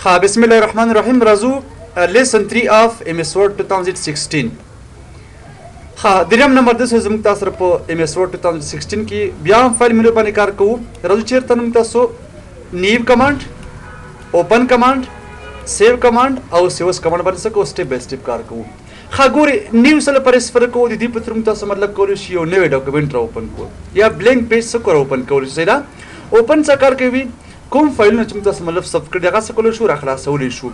ها بسم الله الرحمن الرحیم راځو lesson 3 of MS Word 2016 ها دریم نمبر د زموږ تاسو سره په MS Word 2016 کې بیا هم فایل مینو باندې کار کوو راځو چیرته نوم تاسو نیو کمانډ اوپن کمانډ سیو کمانډ او سیوس کمانډ باندې څه کوو سټپ بای سټپ کار کوو ها ګوري نیو سره پرېس فرق کوو د دې په تر موږ تاسو مطلب کولای شي یو نوې ډاکومنټ را اوپن کوو یا بلینک پیج څه کور اوپن کولای شي دا اوپن څه کار کوي کوم فایلونه چې موږ تاسو مطلب سب کړی هغه څه کولای شو را خلاصولی شو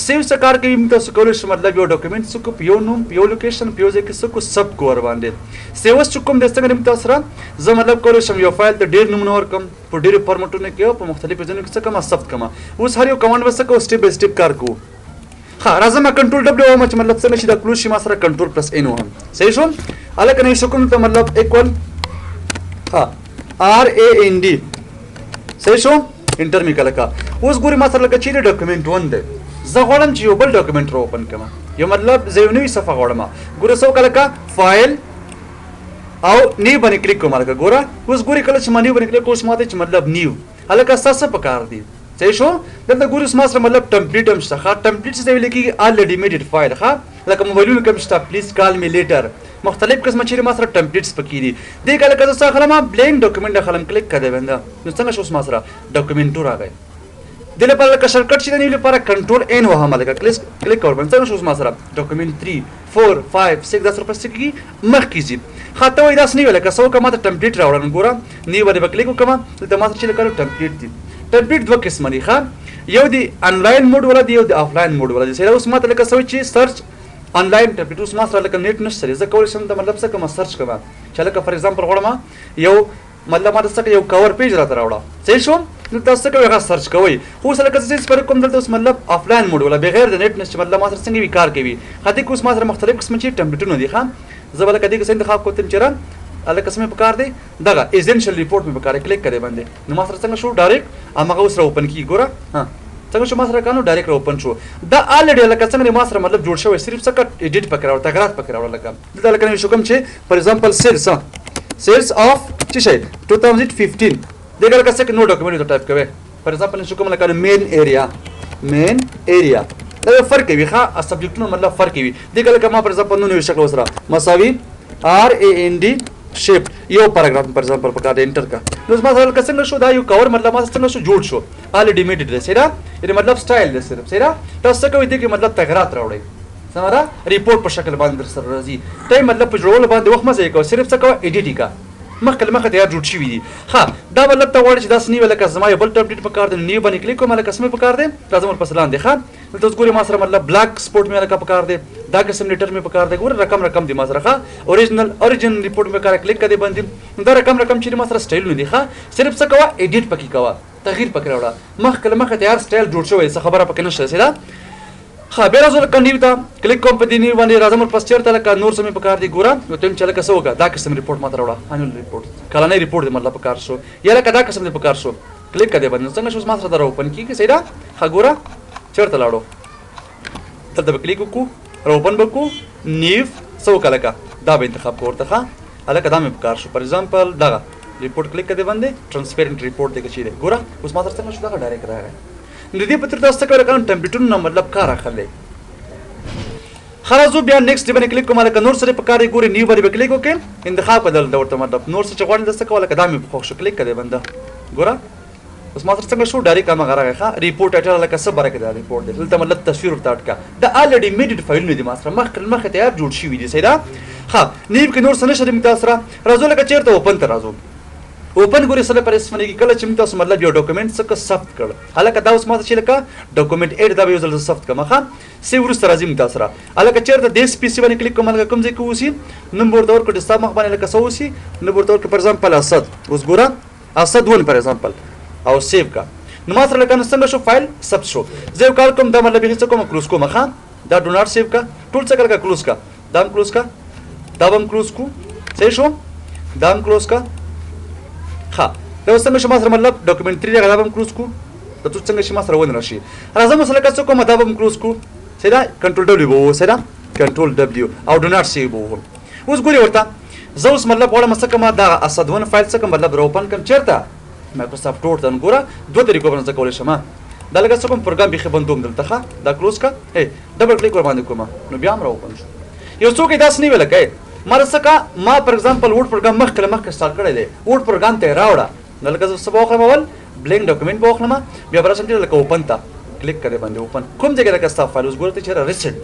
سیو څه کار کوي موږ تاسو کولای شو مطلب یو ډاکومنټ څه کو په یو نوم په یو لوکیشن په یو ځای کې څه کو سب کو ور باندې سیوس چې کوم د څنګه موږ تاسو سره زه مطلب کولای شم یو فایل ته ډېر نومونه ورکم په ډېرو فارمټونو کې په مختلفو ځایونو کې څه کوم ثبت کوم اوس هر یو کمانډ وسه کو سټپ بای سټپ کار کوو ها راځم کنټرول ډبلیو وم چې مطلب څنګه شي دا کلوز شي ما سره کنټرول پلس ان وهم صحیح شو الکه نه شو کوم ته مطلب ایکوال ها ار ا ان ډي صحیح شو انټر می کله کا اوس ګوري ما سره لکه چې ډاکومنټ 1 دی زه غواړم چې یو بل ډاکومنټ را اوپن کړم یو مطلب زه یو نوې صفحه غواړم ګوره څو کله کا فایل او نیو باندې کلیک کوم الکه ګوره اوس ګوري کله چې ما نیو باندې کلیک کوم ماته چې مطلب نیو الکه څه پکار دی صحیح شو دلته ګوري ما سره مطلب ټمپلیټ هم شته ښه ټمپلیټ څه ویل کېږي الریډي میډ فایل ښه لکه موبایلونو کې هم شته پلیز کال می لیټر مختلف قسمه چیرې ما سره ټمپلیټس پکې دي دې کله که زه څه اخلم بلینک ډاکومنټ اخلم کلیک کړی بنده نو څنګه شو ما سره ډاکومنټ راغی دې لپاره لکه شارټکټ چې د نیو لپاره کنټرول ان وهم لکه کلیک کول باندې څنګه شو ما سره ډاکومنټ 3 4 5 6 10 روپے سکی مخکې زی خاطه وای داس نیو لکه څو کما ته ټمپلیټ راوړم ګوره نیو باندې کلیک وکم ته ما سره چې لکه ټمپلیټ دي ټمپلیټ دوه قسمه دي ښه یو دی انلاین موډ ولا دی یو دی آفلاین موډ ولا دی سره اوس ما ته لکه څو چې سرچ انلاین ټمپلیټ اوس ما سره لکه نیټ نشته زه کولای شم ته مطلب څه کوم سرچ کوم چې لکه فار ایگزامپل غواړم یو مطلب ما څه یو کور پیج راته راوړه صحیح شو نو تاسو کوي هغه سرچ کوئ خو سره لکه څه پر کوم دلته اوس مطلب آفلاین موډ ولا بغیر د نیټ نشته مطلب ما سره څنګه وی کار کوي خاطر کوم ما سره مختلف قسم چې ټمپلیټونه دي ښه زه بل کدی کې انتخاب کوم چې الکه سمې په کار دی دغه ایزنشل ریپورت مې په کار کلیک کړی باندې نو ما سره څنګه شو ډایرکټ هغه اوس را اوپن کی ګوره ها څنګه شو ما سره کانو ډایرکټ اوپن شو دا الریډي لکه څنګه ما سره مطلب جوړ شوی صرف څه ایډیټ پکې راوړل تغیرات پکې راوړل لکه دلته لکه شو کوم چې فار ایگزامپل سیلز اف چې شي 2015 دغه لکه څه نو ډاکومنټ ټایپ کوي فار ایگزامپل شو کوم لکه مین ایریا دا فرق کوي ښه سبجیکټونو مطلب فرق کوي دغه لکه ما فار ایگزامپل نو شکل وسره مساوي ار ا ان ډي شیفت یو پیراګراف پر ایگزامپل په کار انټر کا نو ما سره څنګه شو دا یو کور مطلب ما څنګه شو جوړ شو الریډي میډ دی سره یعنی مطلب سټایل دی صرف سره تاسو کوي دغه مطلب تغیرات راوړي سره ریپورت په شکل باندې در سره راځي ته مطلب په جوړول باندې وخت مزه کوي صرف څه کوي ایډیټ کا مخکې تیار جوړ شوی دي ها دا مطلب ته وایي چې دا سنیو لکه زما یو بل ټمپلیټ په کار دی نیو باندې کلیک کوم لکه سمې په کار دی لازم ور پسلان دی ښه تاسو ګوري ما سره مطلب بلاک سپورت مې لکه په کار دی دا قسم لیټر مې په کار دی ګور رقم دی ما سره ښه اوریجنل ریپورت مې کار کلیک کړي باندې دا رقم چې ما سره سټایل نه دی ښه صرف څه کوه ایډیټ پکې کوه تغییر پکې راوړه مخکې تیار سټایل جوړ شوی څه خبره پکې نشته سیدا ها به راځو کنیو ته کلیک کوم په دې نیو باندې راځم پر پس چیرته لکه نور سمې په کار دی ګوره نو تم چې لکه څه وکړه دا قسم ریپورت ماته راوړه انیل ریپورت کلانه ریپورت مطلب په کار شو یا لکه دا قسم په کار شو کلیک کړه باندې څنګه شو ما سره درو اوپن کیږي سیدا ها ګوره چیرته لاړو تل د کلیک وکړو را اوپن وکړو نیو څه وکړه لکه دا به انتخاب کوړه ښه الکه دا مې په کار شو فار ایگزامپل دا ریپورت کلیک کړه باندې ترانسپیرنت ریپورت دی چې دی ګوره اوس ما سره څنګه شو دا ډایرکټ راغی نو دې په تر تاسو کوي کار ټمپلیټونو مطلب کار اخلي خلاصو بیا نیکسټ باندې کلیک کوم لکه نور سره په کار ګوري نیو باندې کلیک وکړ انتخاب کړل دا ورته مطلب نور څه غواړي دسته کوله کدا مې په خو کلیک کړی بنده ګوره اوس ما سره څنګه شو ډایرکټ ما غره ښه ریپورت اټل لکه څه برکه دا ریپورت دی دلته مطلب تصویر ورته اٹکا دا الریډي میډ فایل نه دی ما سره مخکې تیار جوړ شوی دی سیدا ها نیو کې نور څه نشته متاثر راځو لکه چیرته اوپن ته راځو اوپن ګوري سره پر اسمنه کې کله چې تاسو مطلب یو ډاکومنټ څخه ثبت کړ الکه دا اوس ما چې لکه ډاکومنټ اډ دا یو ځل ثبت کړم ښه سی ورسره راځي تاسو را الکه چیرته د اس پی سی باندې کلیک کوم لکه کوم ځای کې وسی نمبر دور کو ډیسټاپ مخ باندې لکه سوسی نمبر دور کې پر ایگزامپل اسد اوس ګوره اسد ون پر ایگزامپل او سیو کا نو ما سره لکه څنګه شو فایل ثبت شو زه کار کوم دا مطلب هیڅ کوم کلوز کوم ښه دا ډو ناٹ سیو کا ټول څه کړه کلوز کا دام کلوز کا دام کلوز کو صحیح شو دام کلوز کا ها دا څنګه شو ما سره مطلب ډاکومنټ 3 دا هم کلوز کو دا څنګه شي ما سره ون راشي راځم مثلا که څه کوم دا هم کلوز کو سیدا کنټرول ډبلیو وو سیدا کنټرول ډبلیو او ډو ناٹ سیو وو اوس ګوري ورته زه اوس مطلب وړم څه کوم دا اسد ون فایل څه کوم مطلب روپن کوم چیرته مایکروسافټ ورډ دن ګوره دوه طریقو باندې کولای شم دا لکه څه کوم پروګرام بیخي بندوم دلته ښه دا کلوز کا ډبل کلیک ور باندې کوم نو بیا هم را اوپن شو. یو څوک یې داسې نه ویل کوي ما رسکه ما فار ایگزامپل وورډ پروګرام مخکې سٹارټ کړی دی وورډ پروګرام ته راوړه نو لکه زه څه به وکړم اول بلینک ډاکومنټ به وکړم بیا به راشم چې لکه اوپن ته کلیک کړی باندې اوپن کوم ځای کې لکه ستا فایل اوس ګوره ته چېرې ریسنټ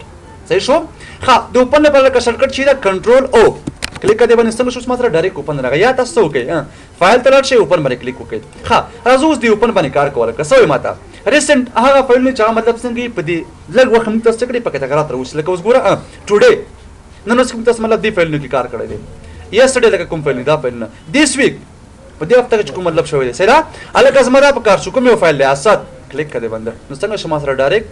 صحیح شو ښه د اوپن لپاره لکه شارټکټ چې ده کنټرول او کلیک کړی باندې څنګه شو ما سره ډایرکټ اوپن راغی یا تاسو څه وکړئ فایل ته لاړ شئ اوپن باندې کلیک وکړئ ښه راځو اوس د اوپن باندې کار کوله که څه وایي ماته ریسنټ هغه فایلونه چې هغه مطلب څنګه په دې لږ وخت موږ تاسو څه کړي پکې تغیرات راوستي لکه اوس ګوره ټوډے نن اوس کوم تاسو مطلب دې فایلونو کې کار کړی دی یسټرډے لکه کوم فایل دا فایلونه دیس ویک په دې هفته کې کوم مطلب شوی دی صحیح ده الګ زما دا په کار شو کوم یو فایل دی اسد کلیک کړئ بنده نو څنګه شما سره ډایرکټ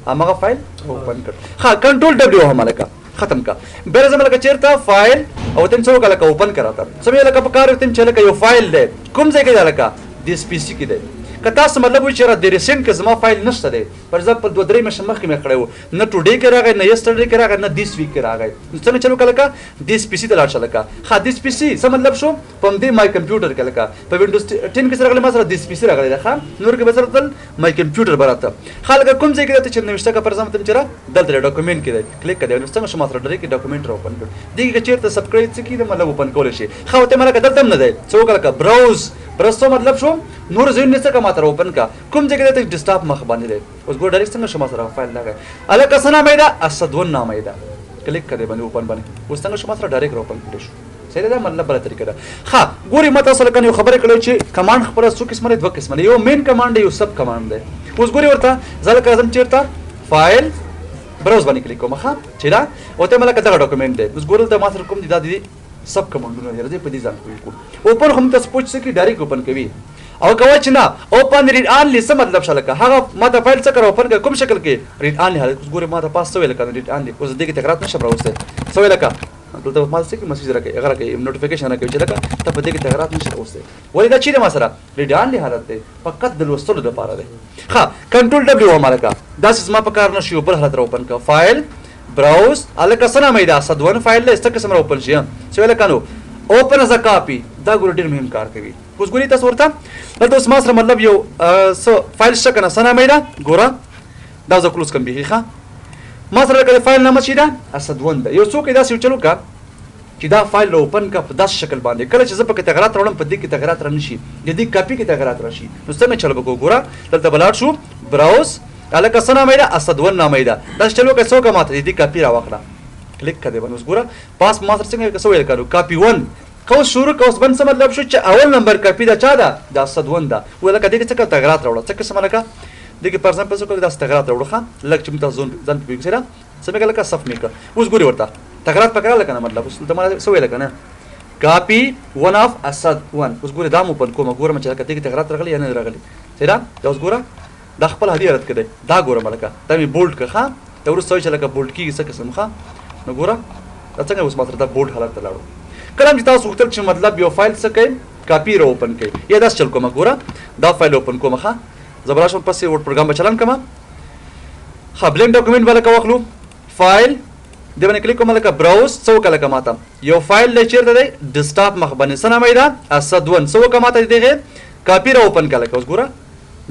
هغه فایل اوپن کړ ها کنټرول ډبلیو هم لکه ختم کا بیر زما لکه چیرته فایل او تم څو لکه اوپن کراته سمې لکه په کار تم چې لکه یو فایل دی کوم ځای کې دی لکه دیس پی سی کې دی که تاسو مطلب وایي چې د ریسنټ کې زما فایل نشته دی فار ایگزامپل 2-3 میاشتې مخکې مې کړی و نه ټوډے کې راغی نه یسټرډے کې راغی نه دیس ویک کې راغی نو څنګه چلو کله دیس پی سی ته لاړ شه لکه ها دیس پی سی څه مطلب شو په دې مای کمپیوټر کې لکه په وینډوز 10 کې سره راغلی ما سره دیس پی سی راغلی ده ښه نور کې به سره تل مای کمپیوټر براته ښه لکه کوم ځای کې درته چې نوشته کا فار ایگزامپل چې دلته ډاکومنټ کې دی کلیک کړئ نو څنګه شو ما سره ډایرکټ ډاکومنټ را اوپن کړ دې کې چیرته سبسکرایب څه کیږي مطلب اوپن کول شي ښه ته مله دلته نه دی څو لکه براوز برسو مطلب شو نور زین نه څه کا ماته اوپن کا کوم ځای کې ته ډیسکټاپ مخ باندې دی اوس ګور ډایرکټ څنګه شما سره فایل لګای الکه سنا مېدا اسدون نامه دا کلیک کړئ باندې اوپن باندې اوس څنګه شما سره ډایرکټ اوپن کړئ شو صحیح ده مطلب بل طریقه ده ها ګوري ماته اصل کنه خبره کړو چې کمانډ خبره څو قسمه دي دوه قسمه یو مین کمانډ یو سب کمانډ دی اوس ګوري ورته ځکه اعظم چیرته فایل براوز باندې کلیک کوم ښه چې دا او ته مله کته ډاکومنټ دی اوس ګورل ته ما سره کوم دي دا دي سب کمانډونه راځي په دې ځان کوي اوپن هم تاسو پوښتنه سکی ډایرکټ اوپن کوي او کوي چې نه اوپن ریډ انلی څه مطلب شلکه هغه ماته فایل څه کړو اوپن کوم شکل کې ریډ انلی حالت اوس ګوره ماته پاس ویل کنه ریډ انلی اوس دې کې تکرار نشه راوسته څه ویل کا دلته ما څه کې مسیج راکې هغه کې نوټیفیکیشن راکې چې لکه ته په دې کې تغیرات نشه راوسته ولې دا چې ما سره ریډ انلی حالت دی فقط د لوستلو لپاره دی ها کنټرول ډبلیو مالکا دا څه ما په کار نشي بل حالت را اوپن کا فایل براوز الکه سنا مېدا اسدون فایل له استکه سم را اوپن شي څه ویل کنو اوپن از ا کاپی دا ګور ډیر مهم کار کوي اوس ګوري تاسو ورته دلته اوس ما سره مطلب یو فایل شته کنه سنا مېدا ګوره دا زه کلوز کوم به ښه ما سره کله فایل نامه شي دا اسدون دا یو څوک دا څه چلو کا چې دا فایل اوپن کا په داس شکل باندې کله چې زه پکې تغیرات راوړم په دې کې تغیرات را نشي د دې کاپی کې تغیرات راشي نو څنګه چلو کو ګوره دلته بلاړ شو براوز الکه سنا مېدا اسدون نامه دا دا چلو که څوک ماته دې کاپی را واخله کلیک کړئ باندې اوس ګوره پاس ما سره څنګه څه ویل کړو کاپی 1 کوس شروع کوس بن څه مطلب شو چې اول نمبر کاپی دا چا ده د اسدون ده ولکه دې څه تغیرات راوړل څه قسمه لکه دې کې پر ایگزامپل څه کوي دا تغیرات راوړل لکه چې تاسو ځان په وګورئ سمه کله کا صف میکا اوس ګوري ورته تغیرات پکړه لکه مطلب اوس ته ما څه ویل کنه کاپی 1 اف اسد 1 اوس ګوري دا مو په کومه ګورم چې کته کې تغیرات راغلي یا نه راغلي سیدا دا اوس ګوره دا خپل هدیه رد کړي دا ګوره ملکه دا می بولډ کړه ته ورسته چې لکه بولډ کیږي څه قسم ښه نو ګوره دا څنګه اوس ماته دا بولډ حالت ته لاړو کله چې تاسو وختل چې مطلب یو فایل څه کوي کاپی را اوپن کوي یا دا چل کومه ګوره دا فایل اوپن کومه ښه زبر شم پسې ورډ پروګرام چلان کما ښه بلینک ډاکومنټ والا کا واخلو فایل دې باندې کلیک کوم لکه براوز څو کله کماته یو فایل ل چیرته دی ډیسکټاپ مخ باندې سنا مېدا اسدون څو کماته دیغه کاپی را اوپن کله اوس ګوره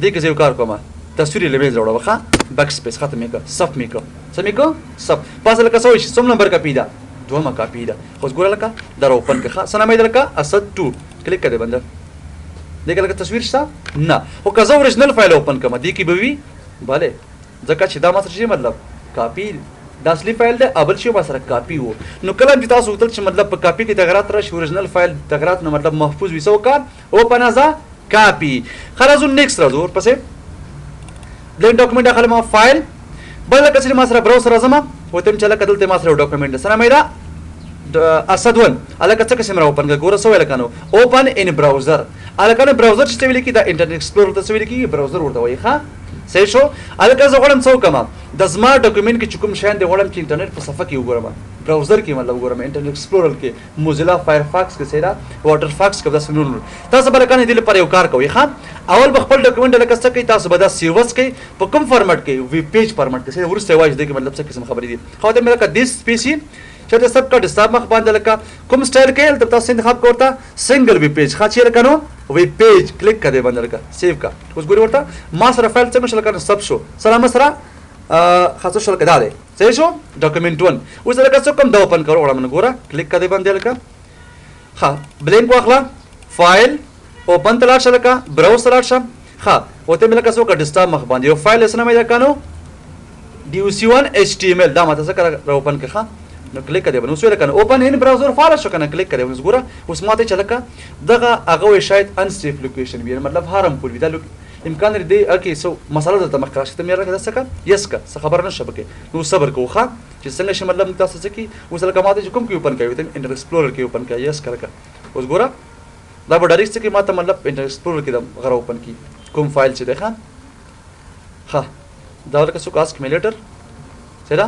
دې کې یو کار کومه تصویر لمه جوړه وخه بیک سپیس ختم میکا صف میکا سمیکا صف پاس لکه څو شي څوم نمبر کاپی دا دومره کاپی دا اوس ګوره لکه در اوپن کړه سنا مېدا لکه اسد 2 کلیک کړه بنده دې لکه تصویر شته نه او که زه اوریجنل فایل اوپن کوم دې کې به وي bale ځکه چې دا ماته شي مطلب کاپی د اصلي فایل د ابل شي سره کاپی وو نو کله چې تاسو وتل چې مطلب په کاپی کې تغیرات راشي اوریجنل فایل تغیرات نو مطلب محفوظ وي سو کا اوپن از کاپی خلاص نیکست راځو ورپسې بلینک ډاکومنټ داخله ما فایل بل کله چې ما سره براوزر راځم وته چې لکه دلته ما سره ډاکومنټ سره مېدا اسدون الکه څه قسم را اوپن ګوره سو الکانو اوپن ان براوزر الکانو براوزر چې ویل کی دا انټرنیټ ایکسپلورر ته ویل کی براوزر ورته وای ښا صحیح شو الکه زه غواړم څو کما د زما ډاکومنټ کې کوم شین دی غواړم چې انټرنیټ په صفحه کې وګورم براوزر کې مطلب وګورم انټرنیټ ایکسپلورر کې موزیلا فایرفاکس کې سیرا واټر فاکس کې دا سنور تاسو بل کنه دې لپاره یو کار کوي ښا اول به خپل ډاکومنټ لکه څه کوي تاسو به دا سیوس کوي په کوم فارمټ کې وی پیج فارمټ کې ورسته وایي دې کې مطلب څه قسم خبرې دي خو دا مې لکه دیس پی سی چې تاسو سب کا ډیسکټاپ مخ باندې لکه کوم سټایل کې تاسو انتخاب کوئ سنگل وی پیج ښا چې لکه نو وی پیج کلیک کړه باندې لکه سیو کا اوس ګوري ورته ما سره فایل څنګه شل کړه سب شو سلام سره خاصه شل کړه ده صحیح شو ډاکومنت 1 اوس لکه څه کوم دا اوپن کړو وړم ګوره کلیک کړه باندې لکه ها بلینک واخلا فایل اوپن تلاش لکه براوز تلاش ها وته ملکه څه کړه ډیسکټاپ مخ باندې یو فایل اسنه مې راکانو doc1 html دا ماته څه کړه اوپن کړه نو کلیک کړئ نو سویل کنه اوپن ان براوزر فایل شو کنه کلیک کړئ اوس ګوره اوس ماته چلکه دغه هغه شاید انسیف لوکیشن وي مطلب هارمفول وي دا امکان لري اکی سو مساله د تمخ راشه مې راکړه څه یس کا څه خبر نه شبکه نو صبر کوخه چې څنګه شي مطلب تاسو څه کی اوس لکه ماته کوم کې اوپن کوي ته انټر ایکسپلورر کې اوپن کوي یس کړه اوس ګوره دا به ډایرکټ کې ماته مطلب انټر ایکسپلورر کې د غره اوپن کی کوم فایل چې ده ها دا لکه سو کاسک میلیټر څه ده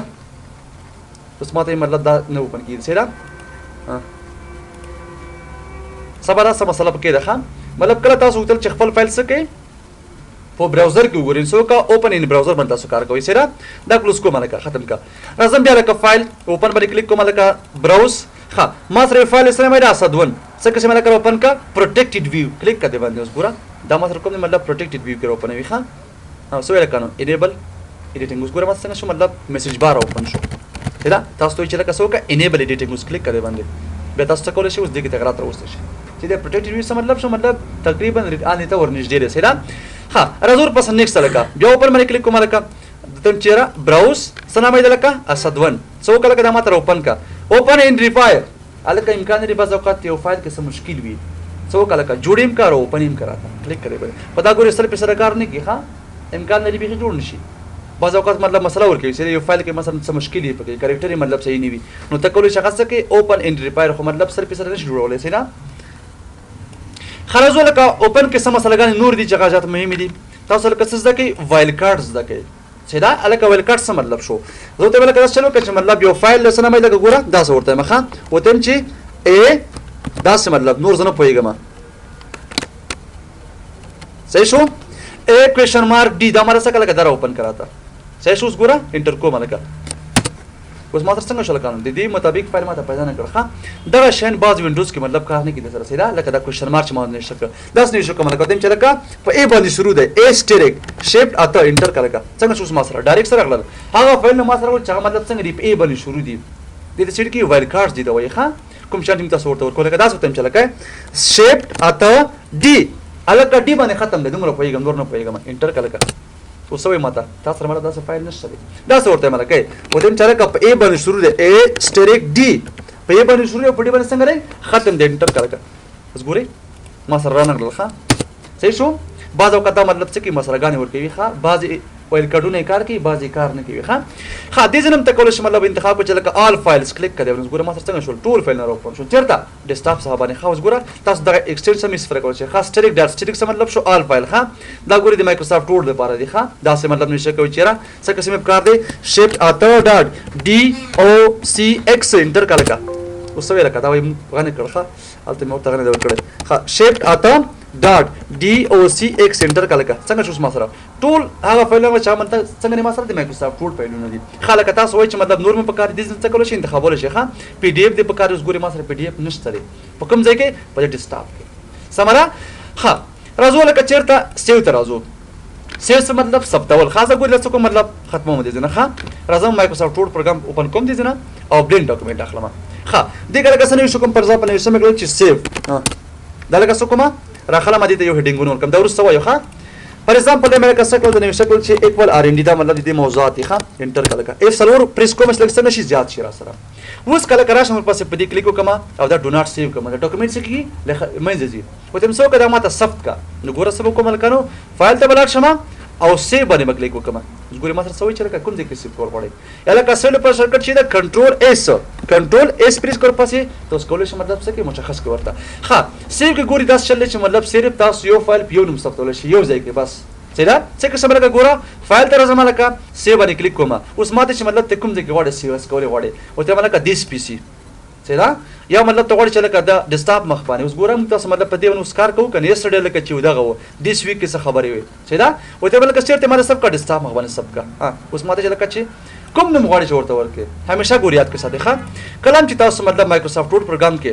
اوس ماته مطلب دا نه اوپن کیږي سره سبا سم مسله پکې ده مطلب کله تاسو تل چې خپل فایل څه کوي په براوزر کې وګورئ سو کا اوپن ان براوزر باندې تاسو کار کوئ سره دا کلوز کوم لکه ختم کا راځم بیا لکه فایل اوپن باندې کلیک کوم لکه براوز ها ما سره فایل سره مې راسدون څه کې مې لکه اوپن کا پروټیکټډ ویو کلیک کړئ باندې اوس ګوره دا ما سره کوم مطلب پروټیکټډ ویو کې اوپن وي ها سو لکه نو انیبل ایډیټینګ اوس ګوره ما څنګه شو مطلب میسج بار اوپن شو دا تاسو ته چې لکه څوک انیبل ایډیټینګ اوس کلیک کړئ باندې به تاسو ته کولای شئ اوس دغه تغیرات راوستئ شي چې دا پروټیکټډ ویو څه مطلب شو مطلب تقریبا ان ته ورنږدې ده سره ها راځور پس نیکسټ لکه بیا اوپن باندې کلیک کوم لکه تم چیرې براوز سنامه ده لکه اسد1 څوک لکه دا ماته اوپن کا اوپن ان ریفایر الکه امکان لري بعض اوقات یو فایل کې څه مشکل وي څوک لکه جوړیم کار اوپن هم کراته کلیک کړئ په دا ګوري سره په سره کار نه کی ها امکان لري به جوړ نشي بعض اوقات مطلب مسله ورکوي چې یو فایل کې مثلا څه مشکل وي پکې کریکټر مطلب صحیح نه وي نو ته کولای شې خاصه کې اوپن ان ریپایر خو مطلب سر په سر نشي جوړولای سي نه خلاص ولکه اوپن کې سم مسلګان نور دي جګاجات مهم دي تاسو لکه څه زده کې وایل کارت زده کې چې دا الکه وایل کارت څه مطلب شو زه ته ولکه چلو کې مطلب یو فایل لسنه مې لکه ګوره دا څه ورته مخه وتم چې ا دا څه مطلب نور زنه پويګم صحیح شو ا کوېشن مارک डी دا ماره څه کله دا اوپن کراته صحیح شو ګوره انټر کوم الکه اوس ماته څنګه شل قانون د دې مطابق فایل ماته پیدا نه کړه دا شین باز وینډوز کې مطلب کار نه کیږي سره سیدا لکه دا کوېشن مارک ما نه شکه داس نه شو کوم لکه تم چې لکه په ا باندې شروع ده ا سټریک شیفټ اته انټر کړه څنګه شو ما سره ډایرکټ سره غلل هغه فایل ما سره چې مطلب څنګه دی په ا باندې شروع دي د دې سټ کې وایل کارت دي دا وایي ښا کوم شان تاسو ورته ورکول لکه داس تم چې لکه شیفټ اته ډي الکه ډي باندې ختم ده دومره پويګم نور نه پويګم انټر کړه اوس وې ماته تاسو سره دا فایل نشته دا څه ورته ملکه وته چې لکه په ا باندې شروع ده ا سټریک ډي په ا باندې شروع په ډي باندې څنګه لري ختم ده انټر کړه اوس ګوري ما سره رانه کړل ښا صحیح شو بعض اوقات دا مطلب څه کې مسرګانې ورکوي ښا بعض وایل کارډونه کار کوي بعضی کار نه کوي ښا دې ځنم ته کولای شي مطلب انتخاب چې لکه آل فایلز کلیک کړئ نو ګوره ما سره څنګه شو ټول فایل نه راوپن شو چیرته ډیسکټاپ صاحب باندې خاص ګوره تاسو دا ایکسټنشن مې صفر کول شي خاص سټریک ډاټ سټریک څه مطلب شو آل فایل ښا دا ګوره د مایکروسافټ ورډ لپاره دی ښا دا څه مطلب نشه کوي چیرې څه قسم کار دی شیفټ اته ډاټ ډي او سی ایکس انټر کړه اوس ویل کړه دا وایي غنه کړه الته مو ته غنه دا کړه شیفټ اته ډاټ ډي او سی ایکس انټر کړه څنګه شو ما سره ټول هغه فایلونه چې مونږ څنګه ما سره د مایکروسافټ ورډ فایلونه دي خلک تاسو وایي چې مطلب نور مې په کار دي څه کول شي انتخابول شي ښا پی ډی اف د په کار اوس ګوري ما سره پی ډی اف نشته لري په کوم ځای کې په ډیسکټاپ کې سمره ها راځو لکه چیرته سیو ته راځو سیو څه مطلب ثبتول خاصه ګوري څه کوم مطلب ختمه دي نه ښا راځم مایکروسافټ ورډ پروګرام اوپن کوم دي نه او بلین ډاکومنٹ اخلم ښا دغه لکه څنګه شو کوم پر ځای په نوښت مې کړل چې سیو دا لکه څه کومه راخلا مدي ته یو هډینګ ورکم دا ورسته وایو ښا فار ایگزامپل د امریکا سکل د نوښت کول چې ایکوال ار ان ډي دا مطلب د موضوعات ښا انټر کړه اف سلور پریس کوم سلیکشن نشي زیات شي را سره اوس کله کراش مر پاسه په دې کلیک وکم او دا ډو ناٹ سیو کوم دا ډاکومنټ کې منځ دي وته مسو کده ماته ثبت کا نو ګوره سبو کوم لکنو فایل ته بلاک شمه او سیو باندې مکلیک وکم ګوره ما سره سوي چې کوم ځای کې سیو کول پړي یلا کا سیو پر شرکت چې دا کنټرول اس پریس کول پاسه تاسو کولای شئ مطلب څه کې مشخص کې ورته ها سیو کې ګوري دا چلې چې مطلب صرف تاسو یو فایل په یو نوم ثبتول شي یو ځای کې بس سیدا څه کې سمره ګوره فایل ته راځم لکه سیو باندې کلیک کوم اوس ماته چې مطلب ته کوم ځای کې وړه سیو اس کولې وړه او ته ملکه دیس پی سي سیدا یا مطلب ته وړه چې لکه دا ډیسکټاپ مخ باندې اوس ګورم تاسو مطلب په دې ونو سکار کوو کنه یسټرډے لکه چې دغه و دیس ویک کې څه خبرې وي سیدا او ته ملکه چیرته ماته سب کا ډیسکټاپ مخ باندې سب کا اوس ماته چې لکه چې کوم نوم غواړي چې ورته ورکې همیشه ګور یاد کې ساده ښه کلام چې تاسو مطلب مایکروسافټ ورډ پروګرام کې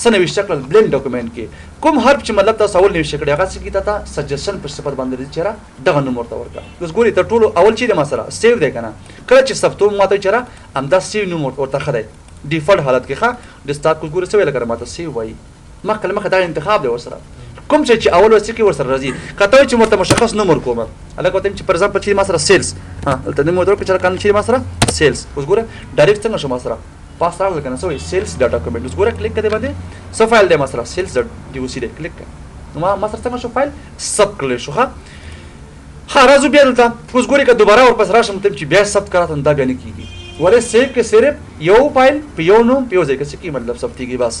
سنويشته کړل بلینک ډاکومنت کې کوم حرف چې مطلب تاسو اول نوشته کړی هغه څه کی تا سجیشن پر صفت باندې دي چیرې دغه نوم ورته ورکړه اوس ګوري ته ټول اول چې د مسره سیو دی کنه کله چې ثبتو ماته چیرې همدا سیو نوم ورته خدای ډیفالت حالت کې ښه د سٹارټ کو ګوري څه ویل کړه ماته سیو وای مخکې دا انتخاب دی ورسره کوم چې اول وسې کې ورسره راځي کته چې مته مشخص نمبر کومه الګا ته چې پر ځان په چې مسره سیلز ته نو مو درکو چې کانو چې مسره سیلز اوس ګوره ډایرکټ څنګه شو مسره پاس راغل کنه سوې سیلز ډاټا کمنټ اوس ګوره کلیک کړئ باندې سو فایل دی مسره سیلز ډي او سی دی کلیک نو ما مسره څنګه شو فایل سب کړل شو ها راځو بیا دلته اوس ګوره که دوباره ورپس راشم ته چې بیا سب کراته دا غني کیږي ولې سیو کې صرف یو فایل په یو نوم په یو ځای کې څه کی مطلب سب تیږي بس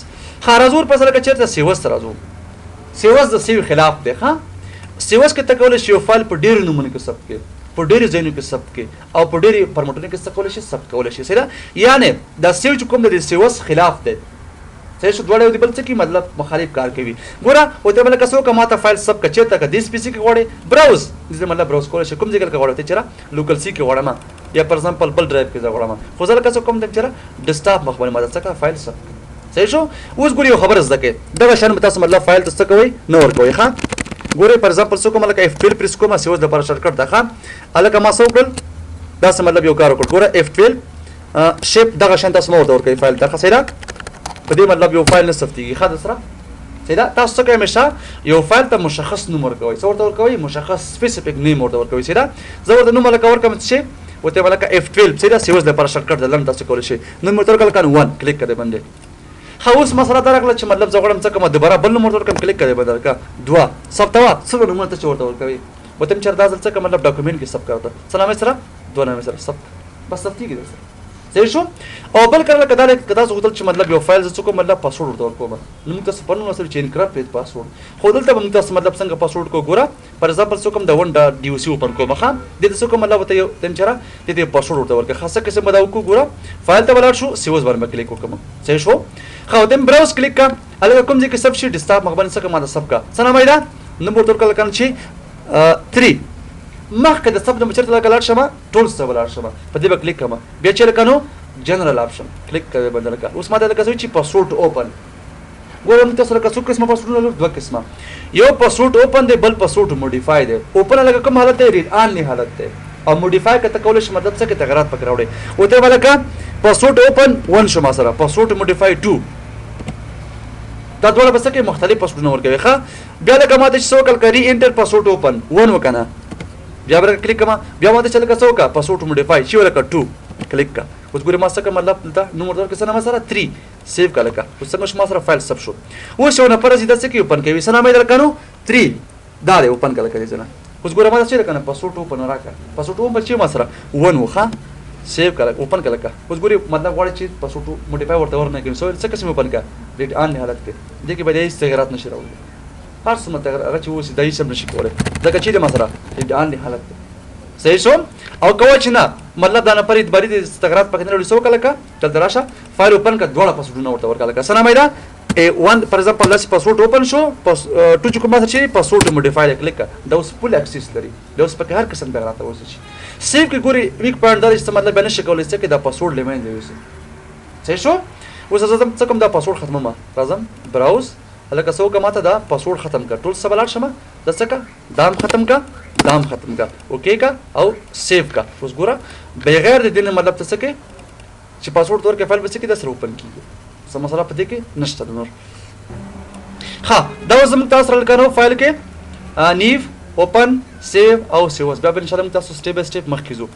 ها راځو ورپس لکه چیرته سیوس راځو سیوس د سیو خلاف دی ها سیوس کې تکول شي یو فایل په ډیر نومونو کې ثبت کې په ډیر ځایونو کې ثبت کې او په ډیر فارمټونو کې ثبت کول شي ثبت کول شي سره یعنی دا سیو چې کوم د سیوس خلاف دی صحیح شو دوړې دی بل څه کې مطلب مخالف کار کوي ګوره او ته بل کسو کماته فایل سب کچې ته د دې سپیسی کې غوړې براوز دې مطلب براوز کول شي کوم ځای کې غوړې ته چیرې لوکل سی کې غوړم یا پر ایگزامپل بل ډرایو کې غوړم خو ځل کسو کوم ته چیرې ډیسکټاپ مخ باندې ماده څه فایل سب صحیح شو اوس ګوري یو خبر زده کې دا شان تاسو مطلب فایل ته څه کوي نو ور کوي ها ګوري پر ایگزامپل څه کوم لکه F12 پریس کوم سیوز د پر شارټکټ ده ها الکه ما څو کړل دا څه مطلب یو کار وکړ ګوره F12 شیپ دغه شان تاسو مور ور کوي فایل ته خسیره په دې مطلب یو فایل نه ثبتيږي خاطر سره سیدا تاسو څه کوي همیشه یو فایل ته مشخص نوم ورکوي څو ورته ورکوي مشخص سپیسیفیک نیم ورته ورکوي سیدا زه ورته نوم لکه ورکوم چې وته ولکه F12 سیدا سیوز د پر شارټکټ د لم تاسو کول شي نو موږ تر کله 1 کلیک کړئ باندې اوس مسله درکله چې مطلب زغړم څه کوم دوباره بل نوم ورته کلیک کړئ بدل کا 2 سبتوا څه نوم ته ورته ورکوي وته چر دا څه کوم مطلب ډاکومنت کې سب کړته سلام سره 2 نام سره سب بس سب کیږي صحیح شو او بل کله کدا زه غوښتل چې مطلب یو فایل زه کوم مطلب پاسورډ ورته ورکوم نو تاسو په نوم سره چین کړئ پاسورډ خو دلته به تاسو مطلب څنګه پاسورډ کو ګوره پر ایگزامپل څه کوم د ون ډا ډي او سی اوپن کوم ښه د څه کوم مطلب ته تم چر د دې پاسورډ ورته ورکه خاصه قسم بداو کو ګوره فایل ته ولر شو سیوز باندې کلیک وکم صحیح شو خو دم براوز کلیک کا الګ کوم ځکه سب شي ډیسکټاپ مخ باندې څه کومه سب کا سلام ایدا نمبر تر کله کان شي 3 مخکې د سب د مچرته لګلار شمه ټول څه ولار شمه په دې به کلیک کما بیا چې لکنو جنرال اپشن کلیک کوي بدل کا اوس ماته لکه چې پاسورډ اوپن ګورم تاسو لکه څو قسمه پاسورډ له دوه قسمه یو پاسورډ اوپن دی بل پاسورډ موډیفای دی اوپن لکه کوم حالت دی ریډ ان نه حالت دی او موډیفای کته کول شي مطلب څه کې تغیرات پکې راوړي او ته ولکه پاسورډ اوپن 1 شو ما سره پاسورډ موډیفای 2 دا ډول بس کې مختلف پاسورډونه ورکوي ښه بیا لکه ماته څو کل کری انټر پاسورډ اوپن 1 وکنه بیا بر کلیک کما بیا ماته چل کا څو کا پاسورډ موډیفای شي ولکه 2 کلیک کا اوس ګورې ما څه مطلب دا نومور در کې سره ما سره 3 سیو کا لکه اوس څنګه ما سره فایل سب شو اوس یو نه پر زیاده څه کې اوپن کوي سره مې درکنو 3 دا دې اوپن کله کوي ځنه اوس ګورې ما څه کنه پاسورډ اوپن راکا پاسورډ اوپن چې ما سره 1 وخه سیو کله اوپن کله کا اوس ګورې مطلب غواړي چې پاسورډ موډیفای ورته ورنه کوي سو څه قسم اوپن کا ریډ ان حالت کې دې کې به دې تغیرات نشي راوړي هر څه متغیر هغه چې اوس دای سم نشي کولای ځکه چې د مسره ریډ ان حالت صحیح شو او کوی چې نه مطلب دا نه پرې بری د تغیرات پکې نه لري سو کله کا تل دراشه فایل اوپن کا دوه پاسورډونه ورته ورکړه کا سلام ایدا A1 for example let's password open show to چې کومه چې password modify کلیک دا اوس فول اکسس لري دا اوس پکې هر قسم به راته اوس شي سیو کې ګوري ویک پوینټ دا چې مطلب نه شي کولای چې دا پاسورډ لیمن دی اوس صحیح شو اوس زه څه کوم دا پاسورډ ختمه ما راځم براوز هلکه څو کومه ته دا پاسورډ ختم کړ ټول سوالات شمه دا څه کا دام ختم کا دام ختم کا اوکے کا او سیو کا اوس ګوره بغیر د دې مطلب څه کې چې پاسورډ تور کې فایل به څه کې د سره اوپن کیږي څه مسله پدې کې نشته نور ها دا زموږ تاسو سره لکانو فایل کې نیو اوپن سیو او سیوز بیا به ان شاء الله تاسو سټیپ بای سټیپ مخکې ځو